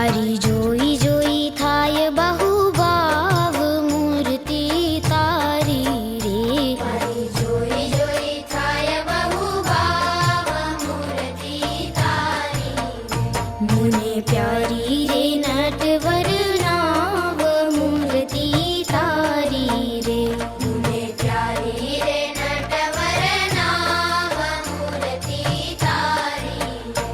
प्यारी जोई जोई थाय बहु भाव मूर्ति तारी रे। प्यारी जोई जोई थाय बहु भाव मूर्ति तारी रे। मुने प्यारी रे नटवर नाव मूर्ति तारी रे। मुने प्यारी रे नटवर नाव मूर्ति तारी रे।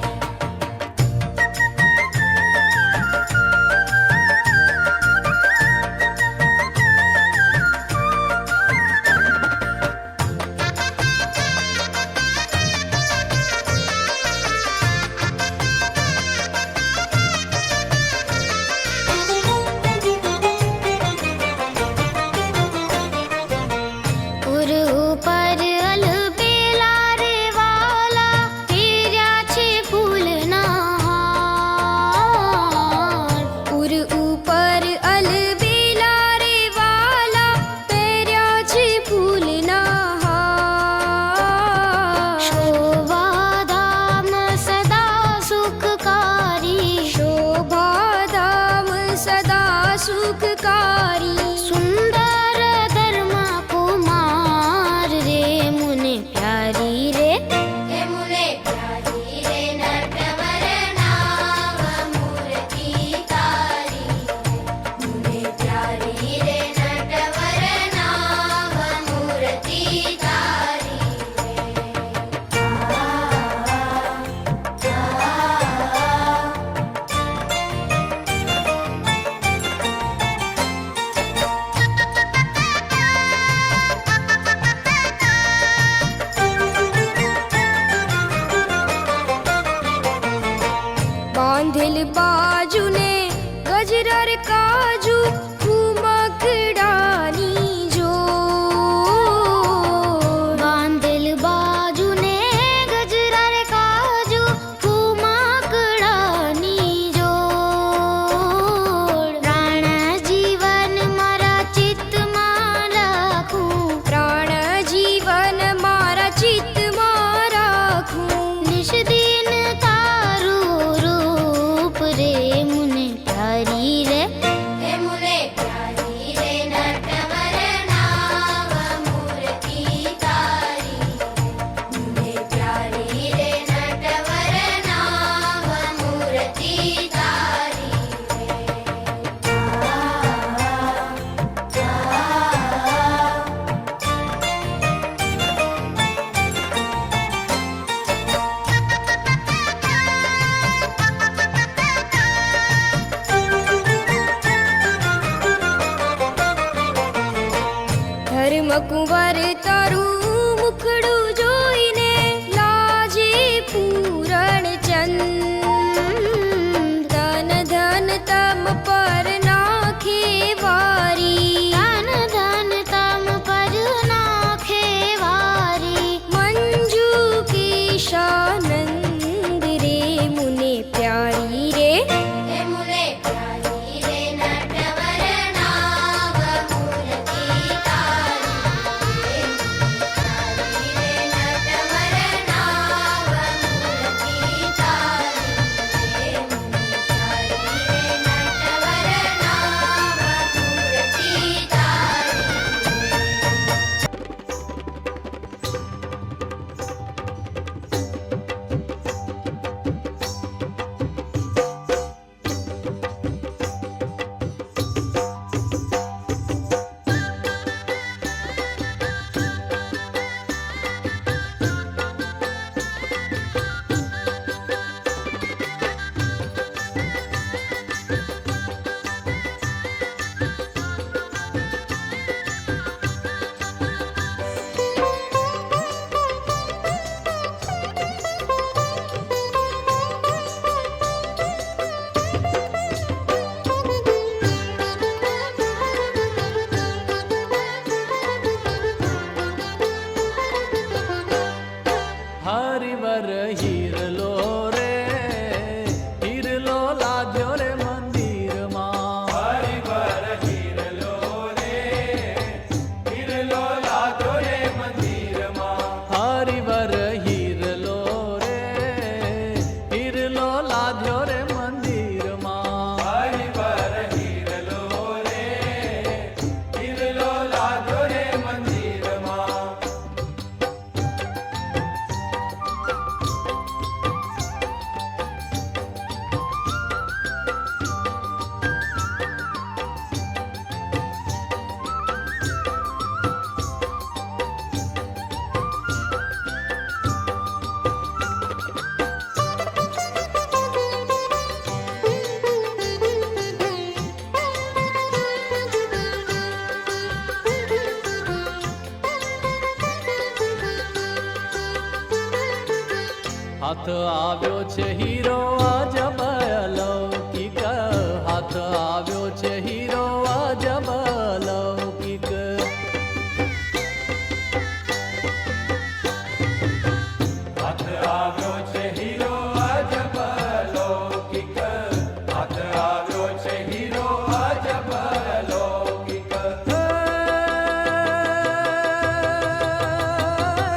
उर ऊपर अलबेला रे वाला तेर्या छे फूलना हार। उर ऊपर अलबेला रे वाला तेर्या छे फूलना हार। शोभा धाम सदा सुखकारी। शोभा धाम सदा सुखकारी। सुंदर धर्मा कुमार रे। मुने प्यारी रे। हे मुने प्यारी रे नटवर नाव मूर्ति तारी। मुने प्यारी रे नटवर नाव मूर्ति तारी रे। बांधिल बाजू ने गजरर काजू घुमकड़ानी जो। बांधिल बाजू ने गजरर काजू घुमकड़ानी जो। प्राण जीवन मारा चित्त માં રાખું। प्राण जीवन मारा चित्त માં રાખું। निश दिन तारू रूप रे। मुने प्यारी रे। हे मुने प्यारी रे नटवर नाव मूर्ति तारी। मुने प्यारी रे नटवर नाव मूर्ति तारी रे। ધર્મ કુંવર તારું મુખડું જોઈને લાજે પૂરણ ચંદ। ધન ધન તમ પર નાખે વારી। ધન ધન તમ પર નાખે વારી। મંજુ કેશાનંદ રે। મુને પ્યારી રે। હે મુને પ્યારી રે નટવર નાવ મૂર્તિ તારી રે। પ્યારી રે નટવર નાવ મૂર્તિ તારી રે। પ્યારી રે નટવર નાવ મૂર્તિ હરિવર હીરલો રે હીરલો લાદ્યો રે મંદિરમાં। હરિવર હીરલો રે હીરલો લાદ્યો રે મંદિરમાં। હરિવર હીરલો રે હીરલો લાદ્યો રે મંદિરમાં। હાથ આવ્યો છે હીરો અજબ અલૌકિક, હાથ આવ્યો છે હીરો અજબ અલૌકિક. હાથ આવ્યો છે હીરો અજબ અલૌકિક, હાથ આવ્યો છે હીરો અજબ અલૌકિક.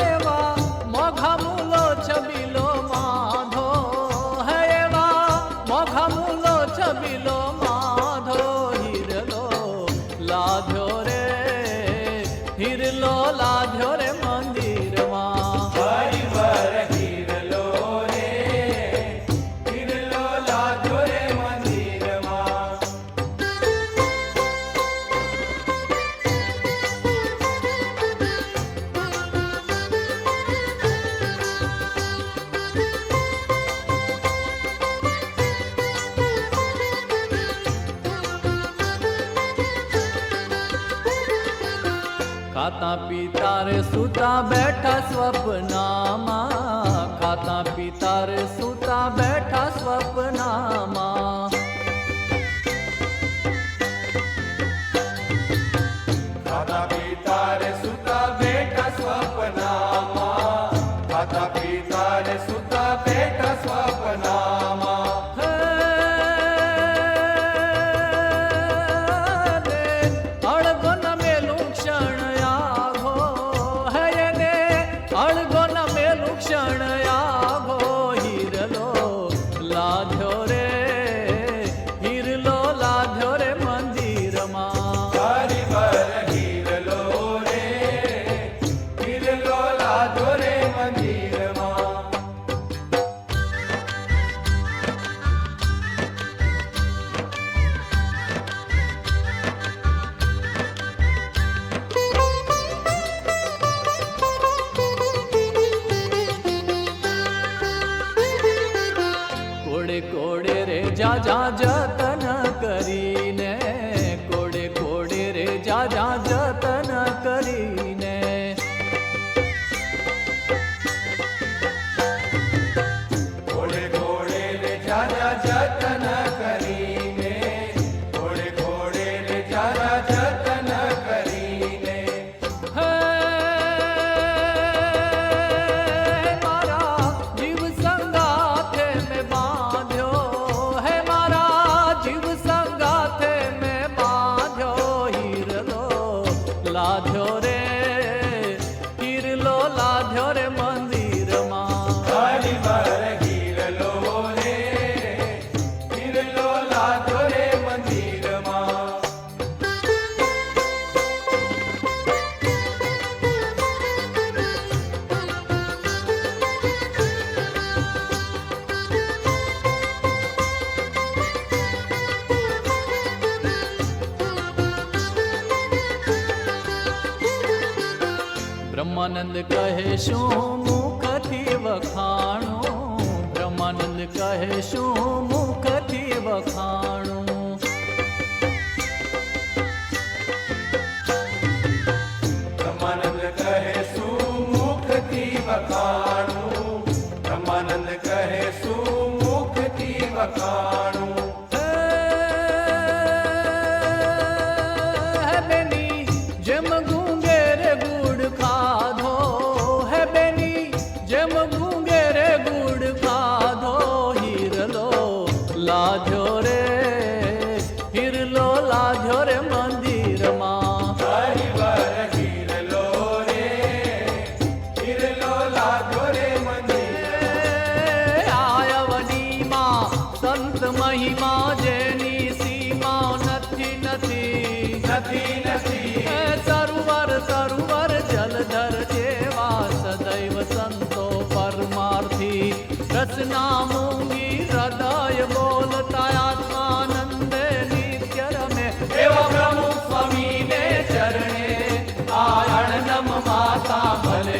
એવા મોઘા મૂલો છબીલો માધો, હે એવા મોઘા મૂલો છબીલો માધો, હીરલો લાધ્યો રે, હીરલો લાધ્યો રે મંદિરમાં. હરિવર હીરલો રે, હીરલો લાગ્યો રે મંદિરમાં. ખાતા પીતા રે સુતા બેઠા સ્વપ્નામાં, ખાતા પીતા રે સુતા બેઠા સ્વપ્નામાં. ખાતા પીતા રે સુતા બેઠા સ્વપ્નામાં, ખાતા પીતા રે સુતા બેઠા સ્વપ્નામાં. હે ને અળગો ન મેલું ક્ષણ આઘો, હે ને અળગો ન મેલું ક્ષણ આઘો, હીરલો લાધ્યો રે, હીરલો લાધ્યો રે મંદિરમાં. હરિવર હીરલો રે, હીરલો લાગ્યો રે મંદિરમાં. કોડે કોડે રે જા જા જતન કરીને, કોડે કોડે રે જા જા જતન કરીને. ઘોડે ઘોડે રે જાજા જતન કરીને, ઘોડે ઘોડે રે જાજા જતન કરીને. હે મારા જીવ સંગાથે મેં બાંધ્યો, હે મારા જીવ સંગાથે મેં બાંધ્યો, હીરલો લાધ્યો રે, હીરલો લાધ્યો રે મંદિરમાં. હરિવર હીરલો રે, હીરલો લાગ્યો રે મંદિરમાં. બ્રહ્માનંદ કહે શું મુખથી વખાણું, બ્રહ્માનંદ કહે શું મુખથી વખાણું. બ્રહ્માનંદ કહે શું મુખથી વખાણું, બ્રહ્માનંદ કહે શું મુખથી વખાણું. હે બેની જેમ ગુંગે રે ગુડ ખાધો, હે બેની જેમ ગુંગે રે ગુડ ખાધો, હીરલો લાધ્યો રે, હીરલો લાધ્યો રે મંદિરમાં. હરિવર હીરલો રે, હીરલો લાગ્યો રે મંદિરમાં. આયવનીમાં સંત મહિમા જેની સીમા નથી નથી નથી નથી. હે સરોવર સરોવર જલધર જેવા સદૈવ સંતો પરમાર્થી, રસના મૂંગી હૃદય બોલતા આત્માનંદે નિત્ય રમે. એવા પ્રમુખ સ્વામીને ચરણે આયણ નમ માતા ભલે